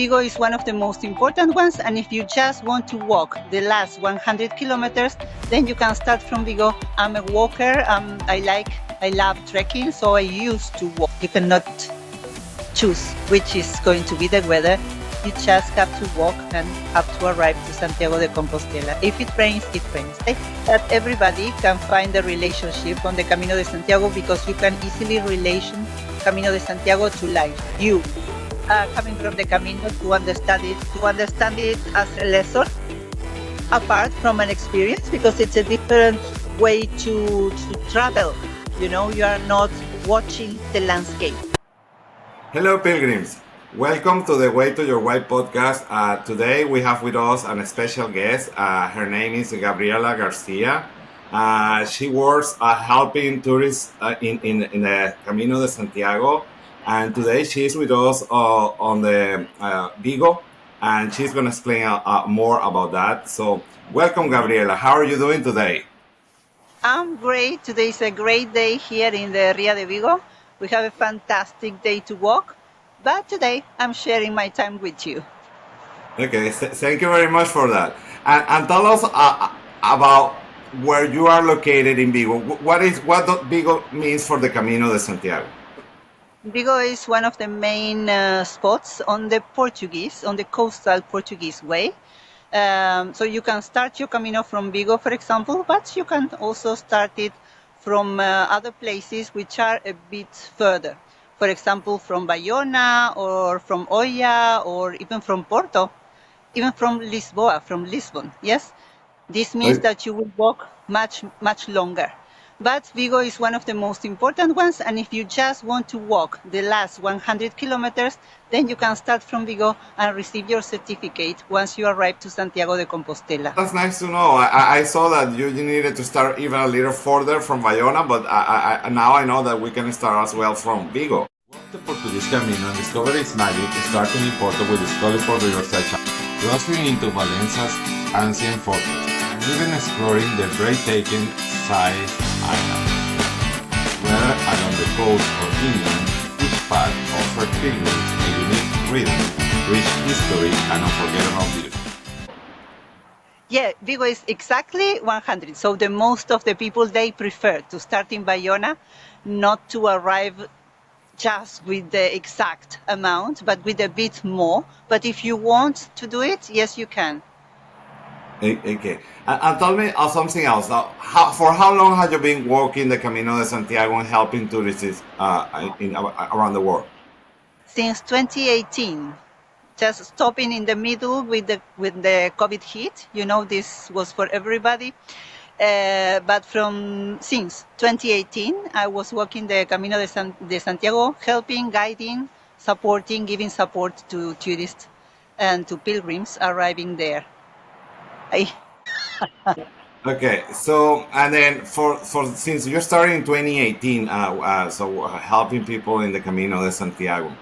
Vigo is one of the most important ones, and if you just want to walk the last 100 kilometers, then you can start from Vigo. I'm a walker. I love trekking, so I used to walk. You cannot choose which is going to be the weather. You just have to walk and have to arrive to Santiago de Compostela. If it rains, it rains. That everybody can find a relationship on the Camino de Santiago, because you can easily relation Camino de Santiago to life. You coming from the Camino to understand it as a lesson, apart from an experience, because it's a different way to travel. You know, you are not watching the landscape. Hello, Pilgrims. Welcome to the Way to Your Way podcast. Today we have with us a special guest. Her name is Gabriela García. She works helping tourists in the Camino de Santiago. And today she's with us on the Vigo, and she's going to explain more about that. So welcome, Gabriela. How are you doing today? I'm great. Today is a great day here in the Ria de Vigo. We have a fantastic day to walk, but today I'm sharing my time with you. Okay, thank you very much for that. And tell us about where you are located in Vigo. What Vigo means for the Camino de Santiago? Vigo is one of the main spots on the coastal Portuguese way. So you can start your Camino from Vigo, for example, but you can also start it from other places which are a bit further. For example, from Bayona or from Oia or even from Porto, even from Lisbon. Yes, this means that you will walk much longer. But Vigo is one of the most important ones, and if you just want to walk the last 100 kilometers, then you can start from Vigo and receive your certificate once you arrive to Santiago de Compostela. That's nice to know. I saw that you needed to start even a little further from Bayona, but now I know that we can start as well from Vigo. Walk the Portuguese Camino and discover its magic, starting in Porto with its colorful riverside chapter, crossing into Valencia's ancient fortress, and even exploring the breathtaking Sais Island, where along the coast of England, each path offered pilgrims a unique rhythm, rich history, and unforgettable beauty. Yeah, Vigo is exactly 100. So the most of the people, they prefer to start in Bayona, not to arrive just with the exact amount, but with a bit more. But if you want to do it, yes, you can. Okay. And tell me something else. For how long have you been walking the Camino de Santiago and helping tourists around the world? Since 2018. Just stopping in the middle with the COVID hit. You know, this was for everybody. But since 2018, I was walking the Camino de Santiago, helping, guiding, supporting, giving support to tourists and to pilgrims arriving there. Okay, so and then for since you started in 2018, so helping people in the Camino de Santiago,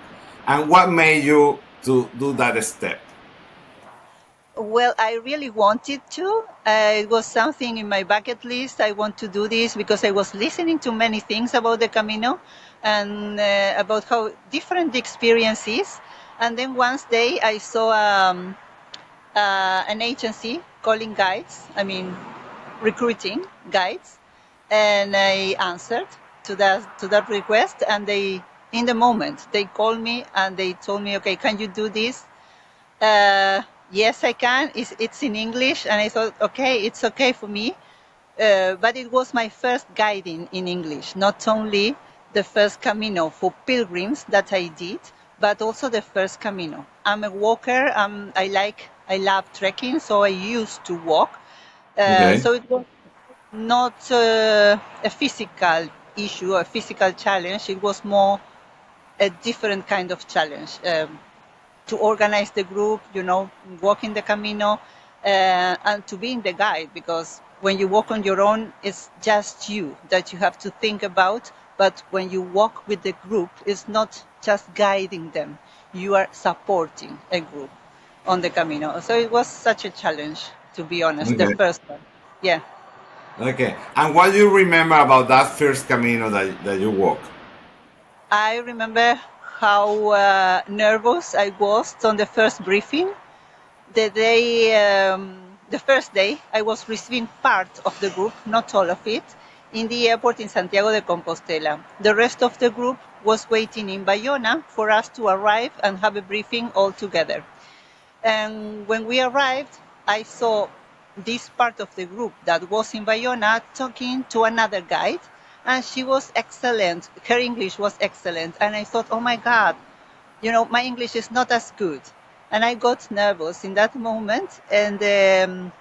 and what made you to do that step? Well, I really wanted to. It was something in my bucket list. I want to do this because I was listening to many things about the Camino and about how different the experience is. And then one day I saw an agency calling recruiting guides, and I answered to that request, and in the moment they called me and they told me, okay, can you do this? Yes, I can. It's in English, and I thought, okay, it's okay for me. But it was my first guiding in English, not only the first Camino for pilgrims that I did, but also the first Camino. I'm a walker. I love trekking, so I used to walk. Okay. So it was not a physical issue, a physical challenge. It was more a different kind of challenge. To organize the group, walking the Camino, and to being the guide, because when you walk on your own, it's just you that you have to think about. But when you walk with the group, it's not just guiding them. You are supporting a group on the Camino. So it was such a challenge, to be honest, the first one. Yeah. Okay. And what do you remember about that first Camino that you walked? I remember how nervous I was on the first briefing. The first day, I was receiving part of the group, not all of it, in the airport in Santiago de Compostela. The rest of the group was waiting in Bayona for us to arrive and have a briefing all together. And when we arrived, I saw this part of the group that was in Bayona talking to another guide, and she was excellent. Her English was excellent. And I thought, oh my God, my English is not as good. And I got nervous in that moment, and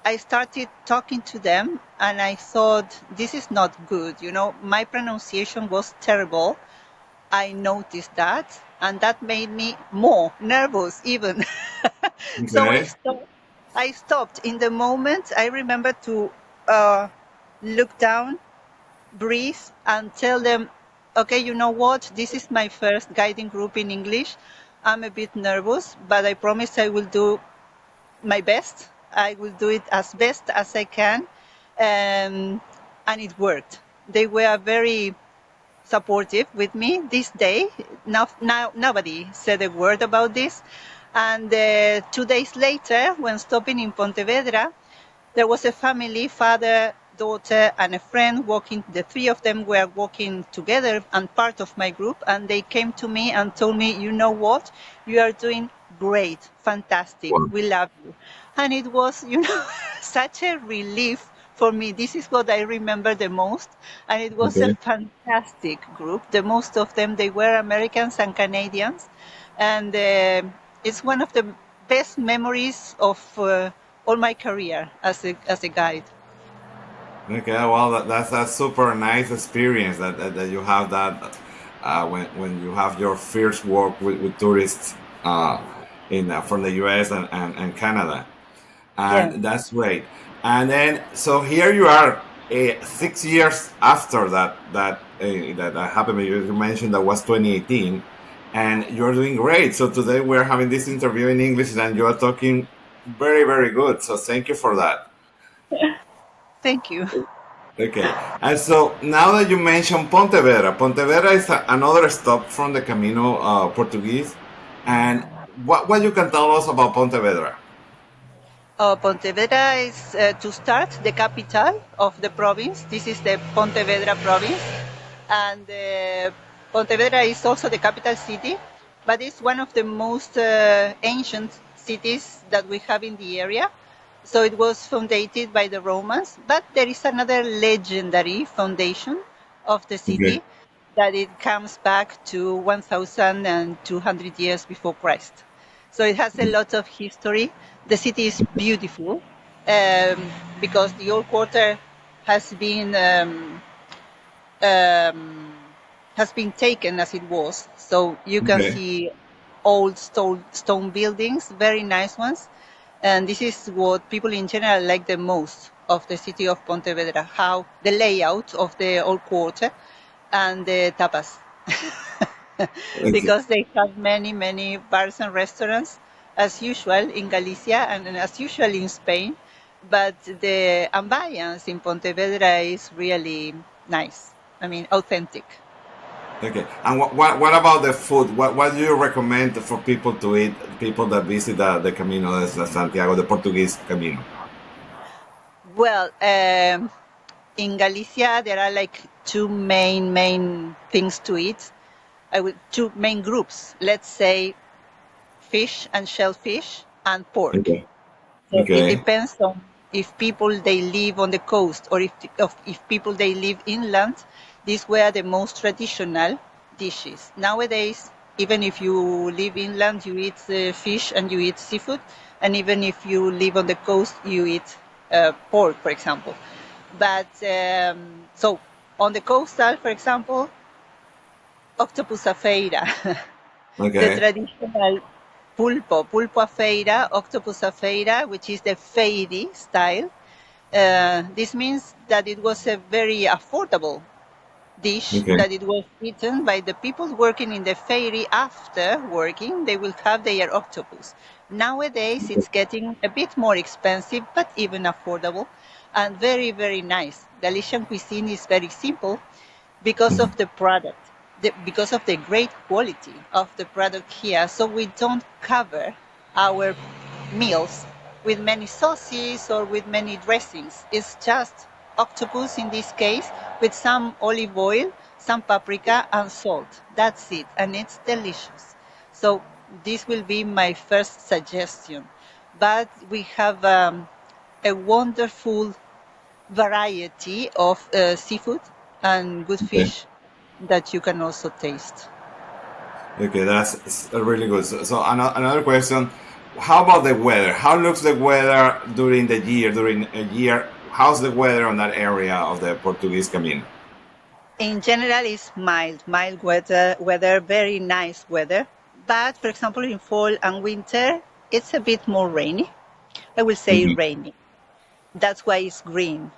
I started talking to them, and I thought, this is not good. My pronunciation was terrible. I noticed that, and that made me more nervous even. So I stopped in the moment. I remember to look down, breathe, and tell them, okay, you know what? This is my first guiding group in English. I'm a bit nervous, but I promise I will do my best. I will do it as best as I can. And it worked. They were very supportive with me this day. Now nobody said a word about this. And 2 days later, when stopping in Pontevedra, there was a family, father, daughter, and a friend walking. The three of them were walking together and part of my group. And they came to me and told me, you know what? You are doing great, fantastic. Wow. We love you. And it was, such a relief for me. This is what I remember the most. And it was a fantastic group. The most of them, they were Americans and Canadians. And it's one of the best memories of all my career as a guide. Okay, well, that's a super nice experience that you have that when you have your first work with tourists from the US and Canada. And that's great. And then, so here you are, 6 years after that happened. You mentioned that was 2018, and you're doing great. So today we're having this interview in English, and you are talking very, very good. So thank you for that. Thank you. Okay, and so now that you mentioned Pontevedra is another stop from the Camino Portuguese, and what you can tell us about Pontevedra? Pontevedra is, to start, the capital of the province. This is the Pontevedra province. And Pontevedra is also the capital city, but it's one of the most ancient cities that we have in the area. So it was founded by the Romans, but there is another legendary foundation of the city that it comes back to 1,200 years before Christ. So it has a lot of history. The city is beautiful because the old quarter has been taken as it was. So you can see old stone buildings, very nice ones. And this is what people in general like the most of the city of Pontevedra, how the layout of the old quarter and the tapas. Because they have many, many bars and restaurants, as usual in Galicia and as usual in Spain. But the ambience in Pontevedra is really nice. I mean, authentic. Okay. And what about the food? What do you recommend for people to eat, people that visit the Camino de Santiago, the Portuguese Camino? Well, in Galicia, there are like two main things to eat. Two main groups, let's say fish and shellfish and pork. Okay. So it depends on if people they live on the coast or if people they live inland. These were the most traditional dishes. Nowadays, even if you live inland, you eat fish and you eat seafood. And even if you live on the coast, you eat pork, for example. But so on the coastal, for example, octopus a feira. The traditional pulpo a feira, octopus a feira, which is the feiry style. This means that it was a very affordable dish, that it was eaten by the people working in the ferry. After working, they will have their octopus. Nowadays, it's getting a bit more expensive, but even affordable and very, very nice. Galician cuisine is very simple because of the product. because of the great quality of the product here. So we don't cover our meals with many sauces or with many dressings. It's just octopus in this case with some olive oil, some paprika and salt. That's it. And it's delicious. So this will be my first suggestion. But we have a wonderful variety of seafood and good Okay. fish that you can also taste. Okay, that's really good. So another question: how about the weather? How looks the weather during the year? During a year, how's the weather on that area of the Portuguese Camino? In general, it's mild weather, very nice weather. But for example, in fall and winter, it's a bit more rainy. I will say Mhm. rainy. That's why it's green.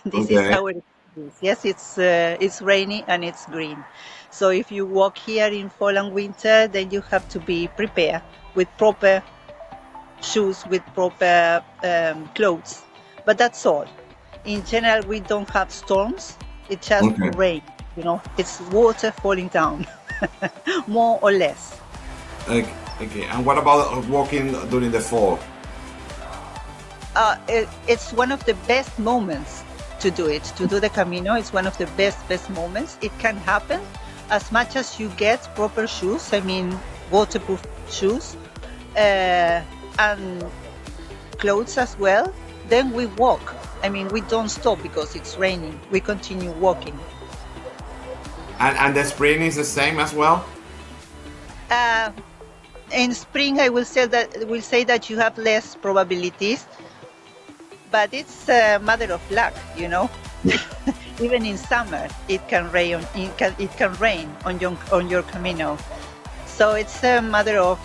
This is Okay. our excuse. Yes, it's rainy and it's green. So if you walk here in fall and winter, then you have to be prepared with proper shoes, with proper clothes. But that's all. In general, we don't have storms. It's just Okay. rain. It's water falling down, more or less. Okay. Okay. And what about walking during the fall? It's one of the best moments to do it. To do the Camino, it's one of the best moments. It can happen as much as you get proper shoes. I mean, waterproof shoes and clothes as well. Then we walk. I mean, we don't stop because it's raining. We continue walking. And the spring is the same as well. Uh, in spring, I will say that you have less probabilities, but it's a matter of luck. Even in summer, it can rain. It can rain on your Camino. So it's a matter of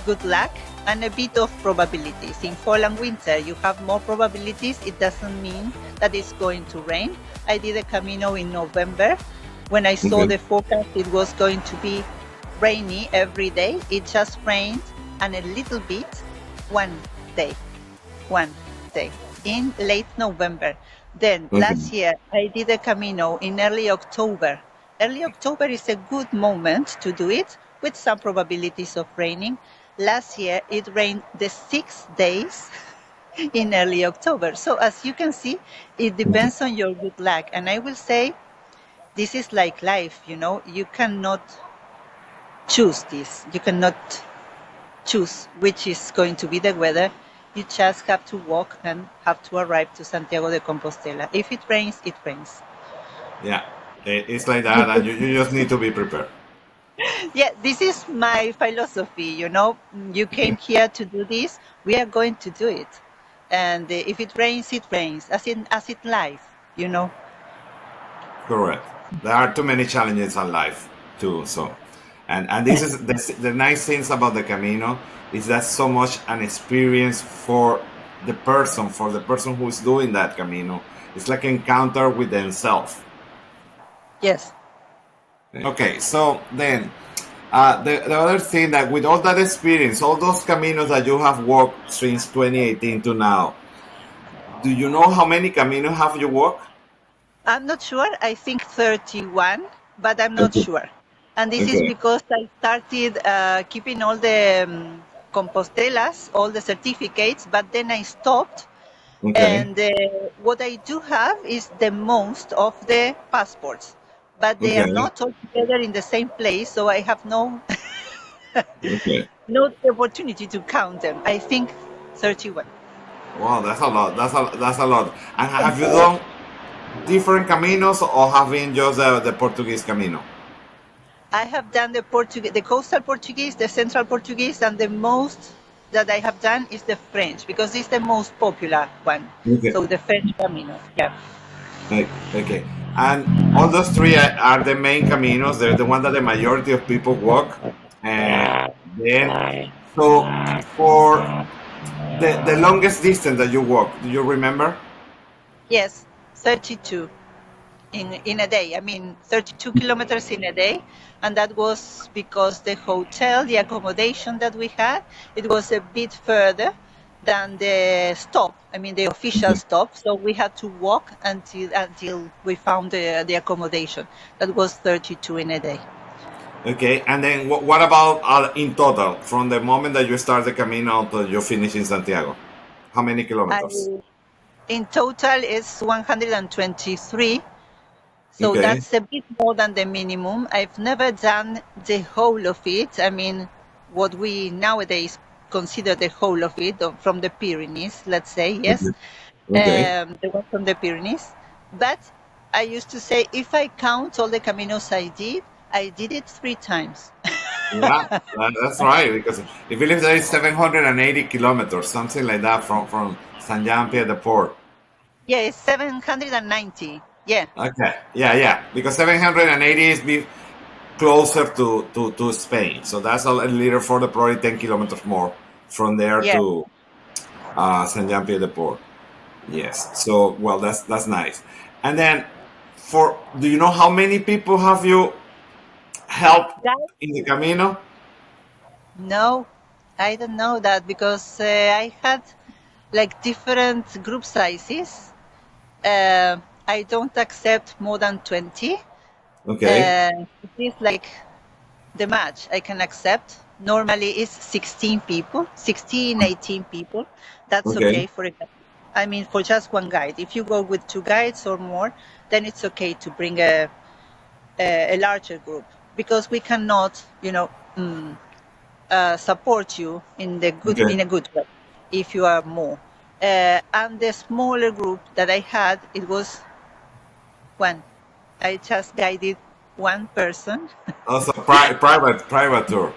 good luck and a bit of probabilities. In fall and winter, you have more probabilities. It doesn't mean that it's going to rain. I did a Camino in November. When I saw Okay. the forecast, it was going to be rainy every day. It just rained and a little bit one day, one day in late November. Then Okay. last year, I did a Camino in early October. Early October is a good moment to do it with some probabilities of raining. Last year, it rained the 6 days in early October. So as you can see, it depends on your good luck. And I will say, this is like life, you cannot choose this. You cannot choose which is going to be the weather. You just have to walk and have to arrive to Santiago de Compostela. If it rains, it rains. Yeah. It's like that, and you just need to be prepared. Yeah, this is my philosophy, You came here to do this, we are going to do it. And if it rains, as in life. Correct. There are too many challenges in life too. So, and this is the nice things about the Camino is that so much an experience for the person who is doing that Camino. It's like encounter with themselves. Yes. Okay, so then the other thing that with all that experience, all those Caminos that you have walked since 2018 to now, do you know how many Caminos have you walked? I'm not sure. I think 31, but I'm not Okay. sure. And this is Okay. because I started keeping all the Compostelas, all the certificates, but then I stopped. Okay. And what I do have is the most of the passports, but they are Okay. not all together in the same place, so I have no Okay. no opportunity to count them. I think 31. Wow, that's a lot. That's a lot. And have you done different Caminos or have been just the Portuguese Camino? I have done the coastal Portuguese, the central Portuguese, and the most that I have done is the French because it's the most popular one. Okay. So the French Camino, yeah. Okay. And all those three are the main Caminos. They're the one that the majority of people walk. And then, so for the longest distance that you walk, do you remember? Yes, 32 in a day. I mean, 32 kilometers in a day. And that was because the hotel, the accommodation that we had, it was a bit further than the stop. I mean, the official stop. So we had to walk until we found the accommodation. That was 32 in a day. Okay, and then what about in total, from the moment that you start the Camino until you finish in Santiago? How many kilometers? In total, it's 123. So Okay. that's a bit more than the minimum. I've never done the whole of it. I mean, what we nowadays consider the whole of it, from the Pyrenees, let's say, yes, Okay. the one from the Pyrenees. But I used to say, if I count all the Caminos I did it 3 times. Yeah, that's right. Because I believe there is 780 kilometers, something like that, from San Jean Pied de Port. Yeah, it's 790. Yeah. Okay. Yeah. Because 780 is closer to Spain, so that's a little further, probably 10 kilometers more from there Yeah. to San Jean Pied de Port. Yes. So well, that's nice. And then, do you know how many people have you helped in the Camino? No, I don't know that because I had like different group sizes. I don't accept more than 20. Okay. It is like the match I can accept. Normally it's 16 people, 16, 18 people. That's okay for a guide. I mean, for just one guide. If you go with 2 guides or more, then it's okay to bring a larger group because we cannot, support you in a good way if you are more. And the smaller group that I had, it was one. I just guided one person. Also, private tour.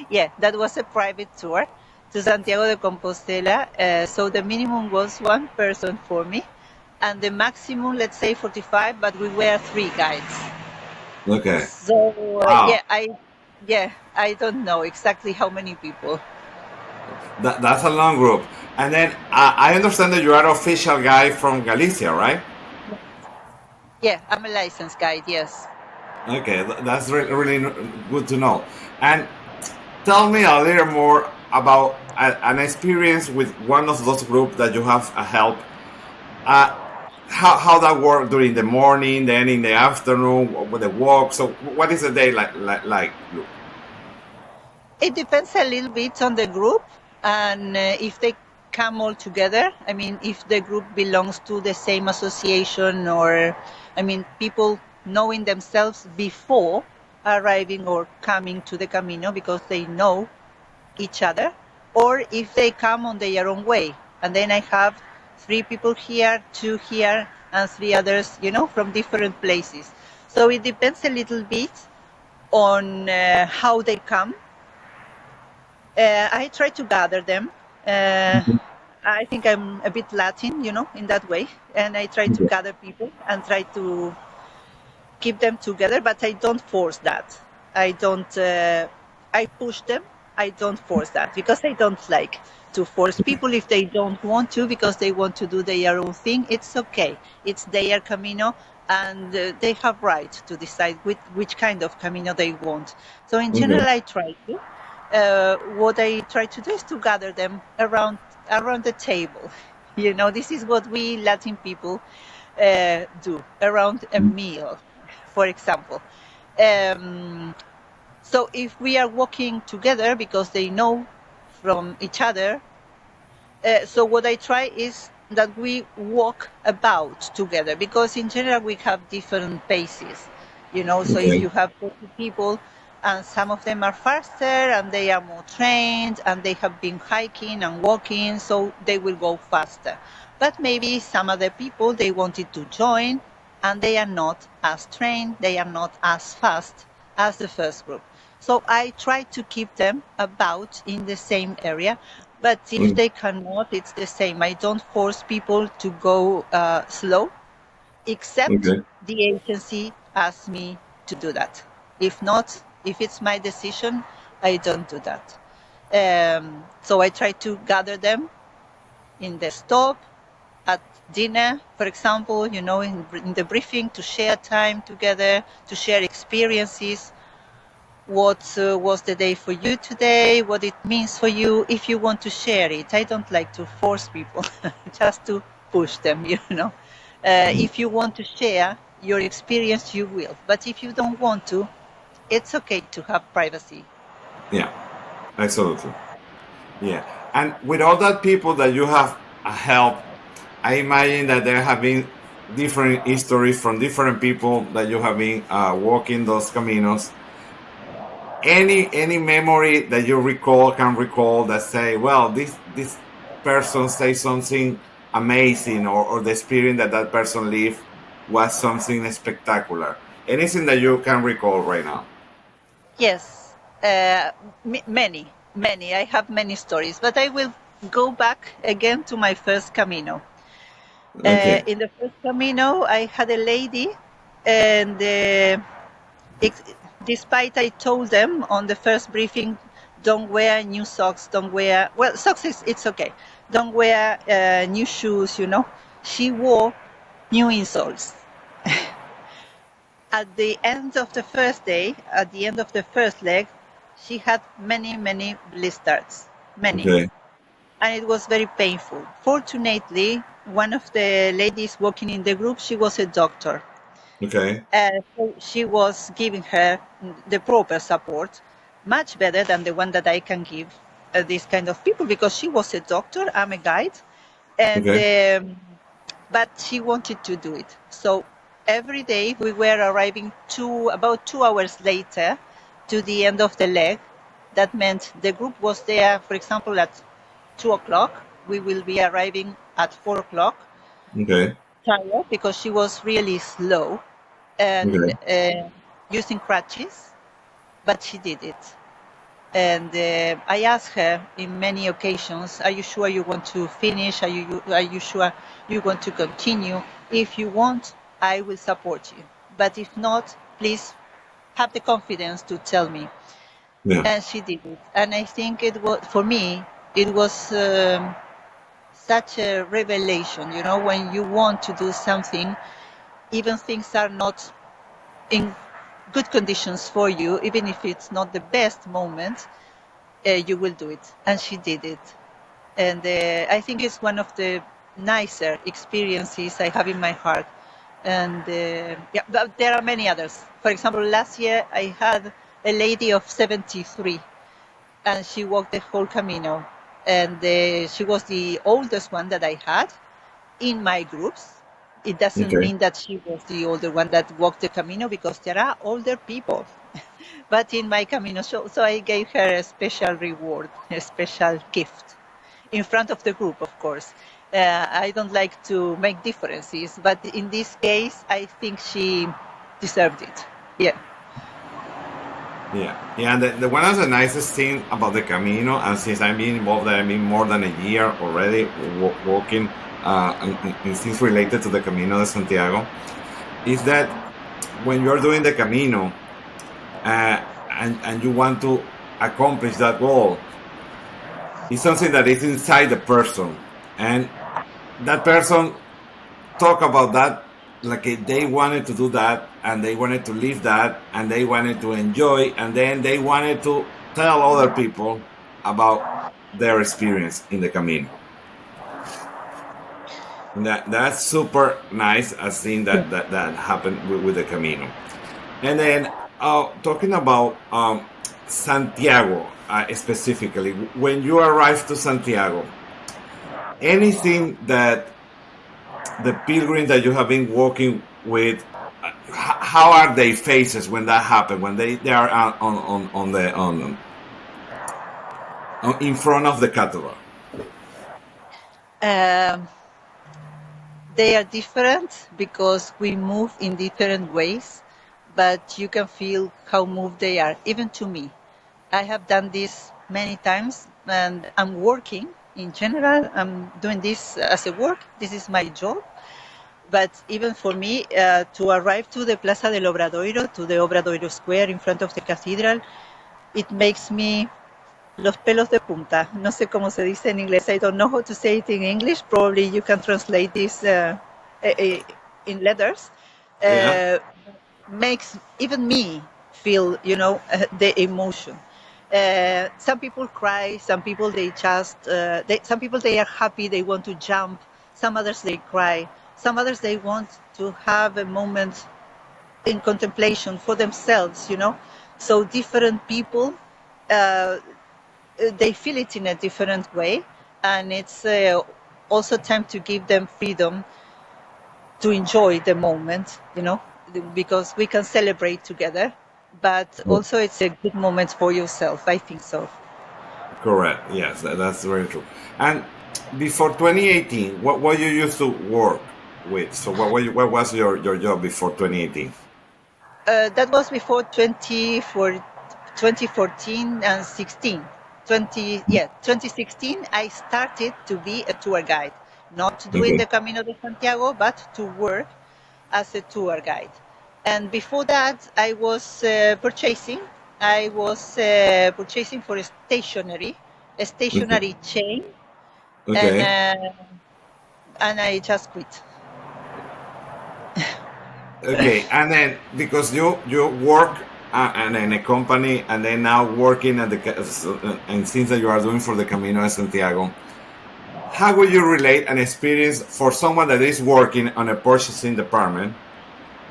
Yeah, that was a private tour to Santiago de Compostela. So the minimum was one person for me, and the maximum, let's say 45, but we were 3 guides. Okay. So Wow. I don't know exactly how many people. That's a long group. And then I understand that you are official guide from Galicia, right? Yeah, I'm a licensed guide, yes. Okay, that's really good to know. And tell me a little more about an experience with one of those groups that you have helped. How that work during the morning, then in the afternoon with the walk. So, what is the day like? It depends a little bit on the group and if they come all together. I mean, if the group belongs to the same association or, I mean, people knowing themselves before arriving or coming to the Camino because they know each other, or if they come on their own way. And then I have 3 people here, 2 here, and 3 others, from different places. So it depends a little bit on how they come. I try to gather them. I think I'm a bit Latin, in that way. And I try to gather people and try to keep them together, but I don't force that. I push them. I don't force that because I don't like to force people if they don't want to, because they want to do their own thing. It's okay. It's their Camino, and they have right to decide which kind of Camino they want. So in general, I try to. What I try to do is to gather them around the table. This is what we Latin people do around a meal, for example. So if we are walking together because they know from each other, so what I try is that we walk about together, because in general we have different paces, so if you have 40 people and some of them are faster and they are more trained and they have been hiking and walking, so they will go faster. But maybe some other people, they wanted to join and they are not as trained, they are not as fast as the first group. So I try to keep them about in the same area, but if they cannot, it's the same. I don't force people to go slow, except the agency asks me to do that. If not, if it's my decision, I don't do that. So I try to gather them in the stop, at dinner, for example, in the briefing, to share time together, to share experiences. what was the day for you today, what it means for you, if you want to share it. I don't like to force people, just to push them, you know. If you want to share your experience, you will. But if you don't want to, it's okay to have privacy. Yeah, absolutely. Yeah. And with all that people that you have helped, I imagine that there have been different histories from different people that you have been walking those caminos. Any memory that you can recall that say, well, this person say something amazing, or the experience that person lived was something spectacular. Anything that you can recall right now? Yes, many. I have many stories, but I will go back again to my first Camino. Okay. In the first Camino, I had a lady, and despite I told them on the first briefing, don't wear new socks, socks it's okay. Don't wear new shoes, you know. She wore new insoles. At the end of the first day, at the end of the first leg, she had many blisters, many. Okay. And it was very painful. Fortunately, one of the ladies working in the group, she was a doctor. Okay. So she was giving her the proper support, much better than the one that I can give these kind of people, because she was a doctor, I'm a guide, and Okay. but she wanted to do it. So every day we were arriving about 2 hours later to the end of the leg. That meant the group was there, for example, at 2 o'clock. We will be arriving at 4 o'clock. Okay. Tired because she was really slow and using crutches, but she did it. And I asked her in many occasions, are you sure you want to finish? Are you sure you want to continue? If you want, I will support you. But if not, please have the confidence to tell me. Yeah. And she did it. And I think it was, for me, it was such a revelation, you know, when you want to do something, even things are not in good conditions for you, even if it's not the best moment, you will do it. And she did it. And I think it's one of the nicer experiences I have in my heart. And yeah, but there are many others. For example, last year I had a lady of 73, and she walked the whole Camino. And she was the oldest one that I had in my groups. It doesn't mean that she was the older one that walked the Camino, because there are older people. But in my Camino, so I gave her a special reward, a special gift, in front of the group, of course. I don't like to make differences, but in this case, I think she deserved it. Yeah. Yeah. And one of the nicest thing about the Camino, and since I've been involved, I mean more than a year already walking in things related to the Camino de Santiago, is that when you're doing the Camino and you want to accomplish that goal, it's something that is inside the person, and that person talk about that like they wanted to do that, and they wanted to live that, and they wanted to enjoy, and then they wanted to tell other people about their experience in the Camino. That's super nice, a thing that happened with the Camino. And then talking about Santiago specifically, when you arrive to Santiago, anything that the pilgrims that you have been walking with, how are their faces when that happens, when they are in front of the cathedral? They are different because we move in different ways, but you can feel how moved they are, even to me. I have done this many times, and I'm working in general. I'm doing this as a work. This is my job. But even for me, to arrive to the Plaza del Obradoiro, to the Obradoiro Square in front of the cathedral, it makes me los pelos de punta. No sé cómo se dice en inglés. I don't know how to say it in English. Probably you can translate this in letters. Makes even me feel, the emotion. Some people cry, some people they just, some people they are happy, they want to jump. Some others they cry. Some others they want to have a moment in contemplation for themselves. So different people, they feel it in a different way, and it's also time to give them freedom to enjoy the moment, because we can celebrate together, but also it's a good moment for yourself. I think so. Correct. Yes, that's very true. And before 2018, what you used to work with? So what was your job before 2018? That was before 2014 and 16. 2016, I started to be a tour guide, not doing Okay. the Camino de Santiago, but to work as a tour guide. And before that, I was purchasing. I was purchasing for a stationery Okay. chain, and Okay. I just quit. Okay. And then because you work and in a company, and then now working at and things that you are doing for the Camino de Santiago, how would you relate an experience for someone that is working on a purchasing department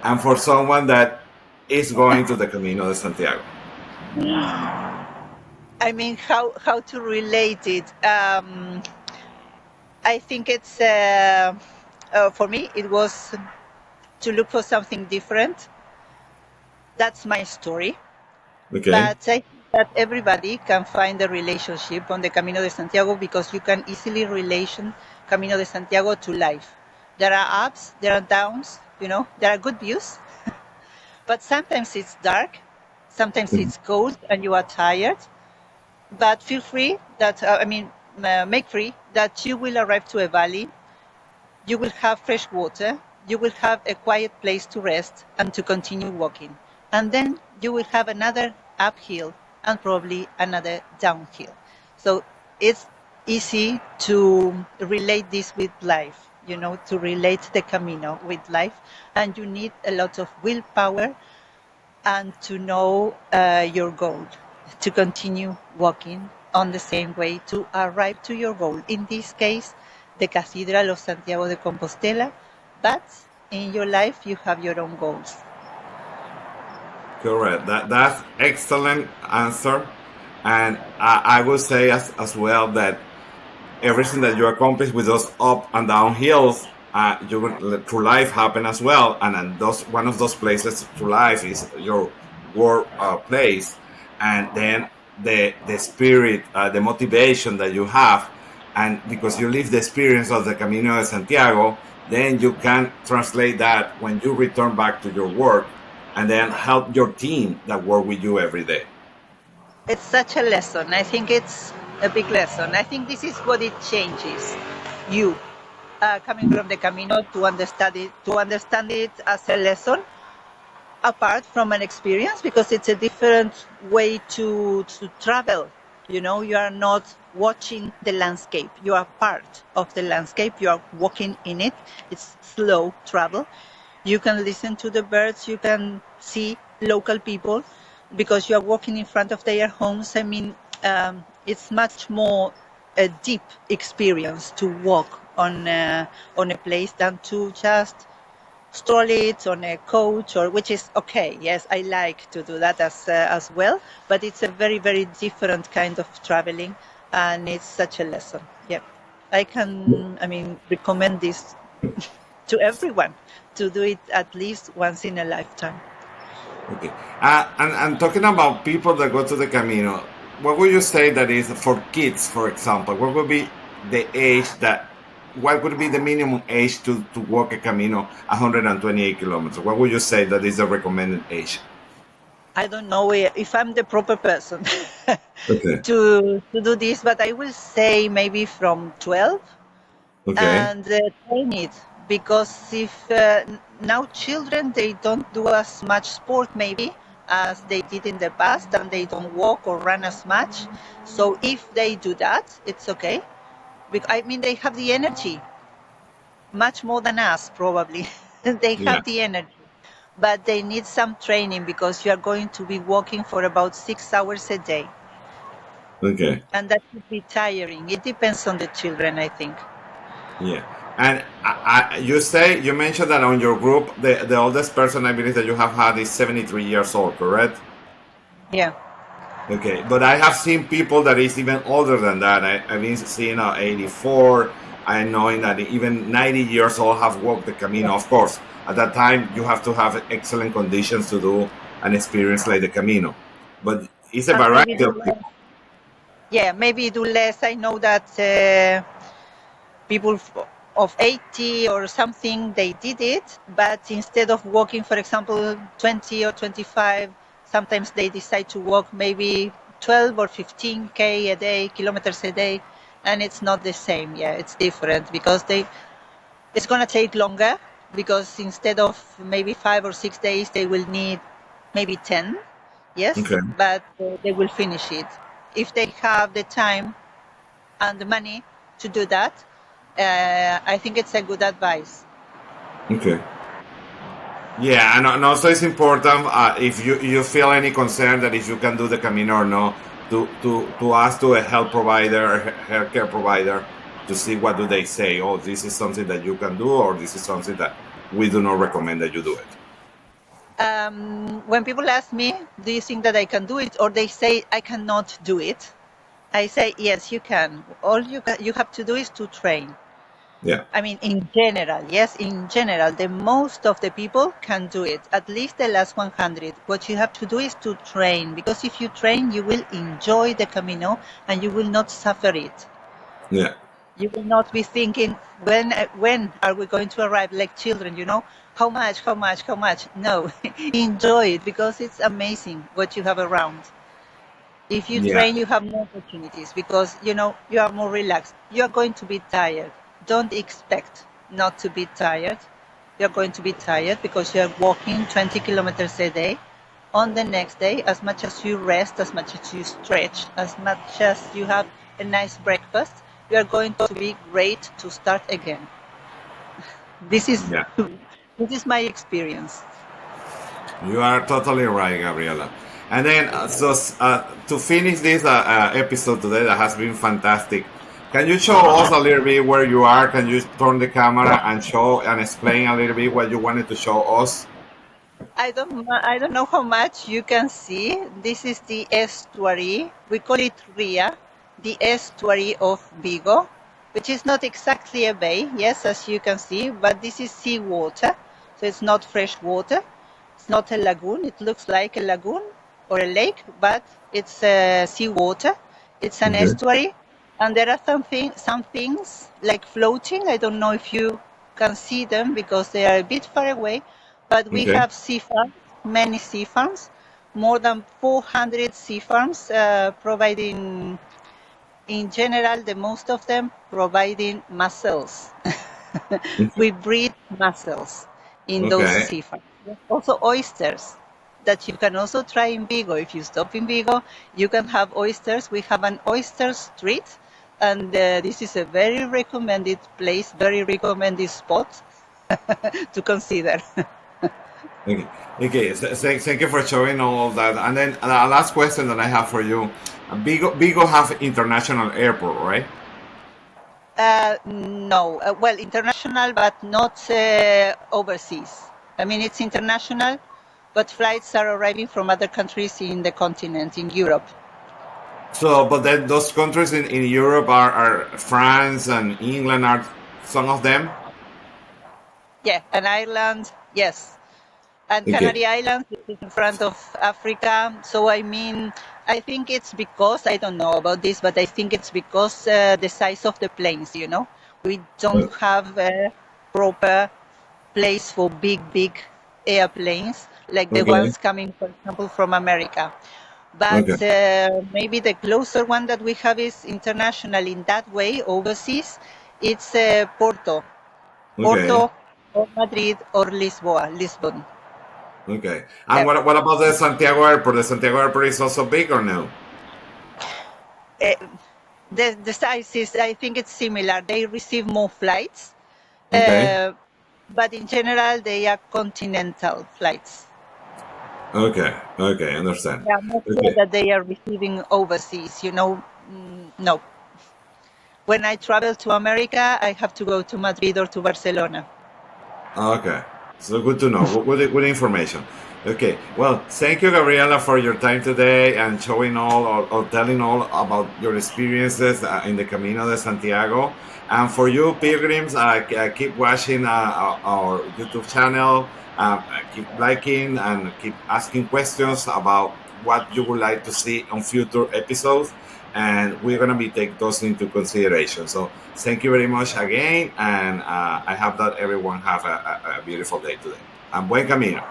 and for someone that is going to the Camino de Santiago? I mean, how to relate it? I think it's for me. It was to look for something different. That's my story. Okay. But I think that everybody can find a relationship on the Camino de Santiago, because you can easily relation Camino de Santiago to life. There are ups, there are downs, there are good views, but sometimes it's dark, sometimes it's cold and you are tired. But feel free that, make free that you will arrive to a valley, you will have fresh water, you will have a quiet place to rest and to continue walking. And then you will have another uphill and probably another downhill. So it's easy to relate this with life, to relate the Camino with life. And you need a lot of willpower and to know your goal, to continue walking on the same way to arrive to your goal. In this case, the Cathedral of Santiago de Compostela, but in your life, you have your own goals. Correct. That's excellent answer, and I will say as well that everything that you accomplish with those up and down hills, you will, through life happen as well. And then one of those places through life is your work place, and then the spirit, the motivation that you have, and because you live the experience of the Camino de Santiago, then you can translate that when you return back to your work, and then help your team that work with you every day. It's such a lesson. I think it's a big lesson. I think this is what it changes you coming from the Camino to understand it as a lesson apart from an experience, because it's a different way to travel. You are not watching the landscape. You are part of the landscape. You are walking in it. It's slow travel. You can listen to the birds. You can see local people because you are walking in front of their homes. I mean, it's much more a deep experience to walk on a place than to just stroll it on a coach, or which is okay. Yes, I like to do that as well, but it's a very, very different kind of traveling, and it's such a lesson. Yeah, I recommend this to everyone to do it at least once in a lifetime. Okay. And talking about people that go to the Camino, what would you say that is for kids, for example? What would be the age what would be the minimum age to walk a Camino 128 kilometers? What would you say that is the recommended age? I don't know if I'm the proper person Okay. to do this, but I will say maybe from 12 Okay. and train it, because if now children, they don't do as much sport maybe as they did in the past, and they don't walk or run as much. So if they do that, it's okay. I mean, they have the energy much more than us, probably. They Yeah. have the energy. but they need some training because you are going to be walking for about 6 hours a day. Okay. And that could be tiring. It depends on the children, I think. Yeah. And you mentioned that on your group, the oldest person I believe that you have had is 73 years old, correct? Yeah. Okay, but I have seen people that is even older than that. I've been seeing 84. I knowing that even 90 years old have walked the Camino. Of course, at that time you have to have excellent conditions to do an experience like the Camino. But it's a And maybe variety do of less. people. Yeah, maybe do less. I know that people of 80 or something, they did it, but instead of walking, for example, 20 or 25, sometimes they decide to walk maybe 12 or 15K a day, kilometers a day, and it's not the same. Yeah, it's different because it's going to take longer because instead of maybe 5 or 6 days, they will need maybe 10. Yes, Okay. but they will finish it. If they have the time and the money to do that, I think it's a good advice. Okay. Yeah, and also it's important if you feel any concern that if you can do the Camino or no, to ask to a health provider, or healthcare provider, to see what do they say. Oh, this is something that you can do, or this is something that we do not recommend that you do it. When people ask me, do you think that I can do it? Or they say I cannot do it. I say, yes, you can. All you have to do is to train. Yeah. I mean, in general, yes, in general, the most of the people can do it, at least the last 100. What you have to do is to train, because if you train, you will enjoy the Camino and you will not suffer it. Yeah. You will not be thinking, when are we going to arrive, like children, how much? No, enjoy it because it's amazing what you have around. If you Yeah. train, you have more opportunities because, you are more relaxed. You are going to be tired. Don't expect not to be tired. You're going to be tired because you're walking 20 kilometers a day. On the next day, as much as you rest, as much as you stretch, as much as you have a nice breakfast, you are going to be great to start again. This is Yeah. this is my experience. You are totally right, Gabriela. And then, to finish this episode today, that has been fantastic. Can you show us a little bit where you are? Can you turn the camera and show and explain a little bit what you wanted to show us? I don't know how much you can see. This is the estuary. We call it Ria, the estuary of Vigo, which is not exactly a bay, yes, as you can see, but this is seawater. So it's not fresh water. It's not a lagoon. It looks like a lagoon or a lake, but it's seawater. It's an Okay. estuary. And there are some things like floating. I don't know if you can see them because they are a bit far away. But we Okay. have sea farms, many sea farms, more than 400 sea farms providing, in general, the most of them providing mussels. We breed mussels in those Okay. sea farms. There's also oysters that you can also try in Vigo. If you stop in Vigo, you can have oysters. We have an oyster street, and this is a very recommended place, very recommended spot to consider. Okay. Okay. Thank you for showing all of that. And then the last question that I have for you: Vigo have international airport, right? No, well, international, but not overseas. I mean, it's international, but flights are arriving from other countries in the continent, in Europe. So, but then those countries in Europe are France and England are some of them. Yeah, and Ireland, yes. And Okay. Canary Islands, which is in front of Africa. So, I mean, I think it's because, I don't know about this, but I think it's because the size of the planes, We don't have a proper place for big airplanes, like the Okay. ones coming, for example, from America. But Okay. maybe the closer one that we have is international in that way, overseas. It's Porto, Okay. or Madrid, or Lisbon. Okay. And Yeah. what about the Santiago airport? The Santiago airport is also big or no? Uh, the size is, I think it's similar. They receive more flights. Okay. Uh, but in general, they are continental flights. Okay, understand. They are not sure Okay, that they are receiving overseas. No. When I travel to America, I have to go to Madrid or to Barcelona. okay. So good to know. Good information. Okay. Well, thank you, Gabriela, for your time today and showing all or telling all about your experiences in the Camino de Santiago. And for you, pilgrims, keep watching our YouTube channel. Keep liking and keep asking questions about what you would like to see on future episodes. And we're going to be take those into consideration. So thank you very much again. And I hope that everyone have a beautiful day today. And buen camino.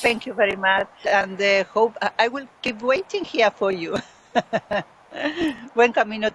Thank you very much, and hope I will keep waiting here for you. Buen camino.